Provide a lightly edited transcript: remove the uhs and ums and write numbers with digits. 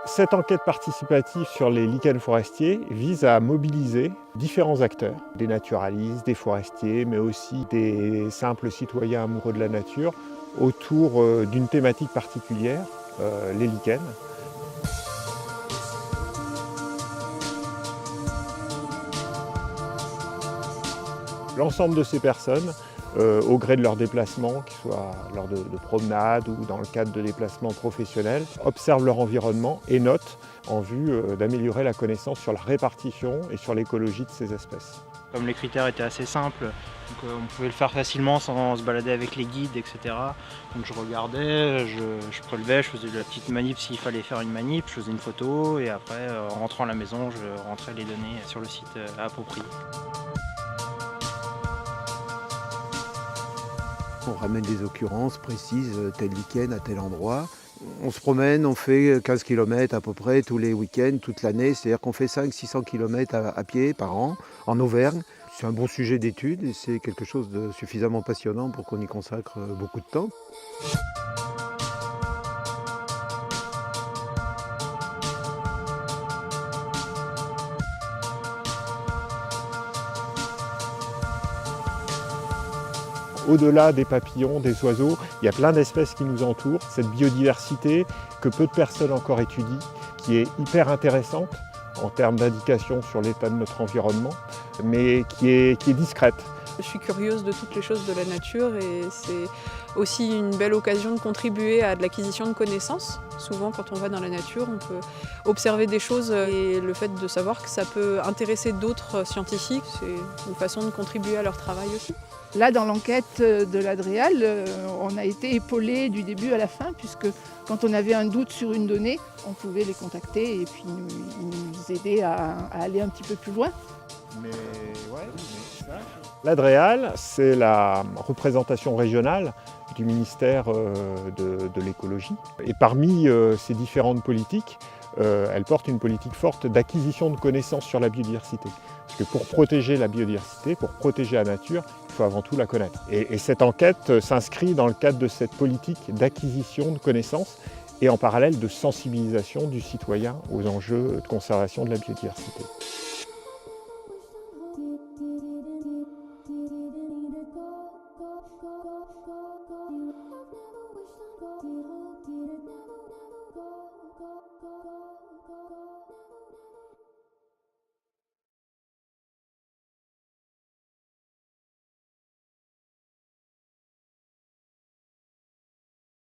Cette enquête participative sur les lichens forestiers vise à mobiliser différents acteurs, des naturalistes, des forestiers, mais aussi des simples citoyens amoureux de la nature, autour d'une thématique particulière, les lichens. L'ensemble de ces personnes, au gré de leurs déplacements, qu'ils soient lors de promenades ou dans le cadre de déplacements professionnels, observent leur environnement et notent en vue d'améliorer la connaissance sur la répartition et sur l'écologie de ces espèces. Comme les critères étaient assez simples, donc on pouvait le faire facilement sans se balader avec les guides, etc. Donc je regardais, je prélevais, je faisais la petite manip s'il fallait faire une manip, je faisais une photo et après en rentrant à la maison, je rentrais les données sur le site approprié. On ramène des occurrences précises, tel lichen à tel endroit. On se promène, on fait 15 km à peu près tous les week-ends, toute l'année. C'est-à-dire qu'on fait 500-600 km à pied par an en Auvergne. C'est un bon sujet d'étude et c'est quelque chose de suffisamment passionnant pour qu'on y consacre beaucoup de temps. Au-delà des papillons, des oiseaux, il y a plein d'espèces qui nous entourent. Cette biodiversité que peu de personnes encore étudient, qui est hyper intéressante en termes d'indication sur l'état de notre environnement, mais qui est discrète. Je suis curieuse de toutes les choses de la nature et c'est aussi une belle occasion de contribuer à de l'acquisition de connaissances. Souvent, quand on va dans la nature, on peut observer des choses et le fait de savoir que ça peut intéresser d'autres scientifiques, c'est une façon de contribuer à leur travail aussi. Là, dans l'enquête de l'Adréal, on a été épaulés du début à la fin, puisque quand on avait un doute sur une donnée, on pouvait les contacter et puis nous aider à aller un petit peu plus loin. L'Adréal, c'est la représentation régionale du ministère de l'écologie. Et parmi ces différentes politiques, elle porte une politique forte d'acquisition de connaissances sur la biodiversité. Parce que pour protéger la biodiversité, pour protéger la nature, il faut avant tout la connaître. Et cette enquête s'inscrit dans le cadre de cette politique d'acquisition de connaissances et en parallèle de sensibilisation du citoyen aux enjeux de conservation de la biodiversité.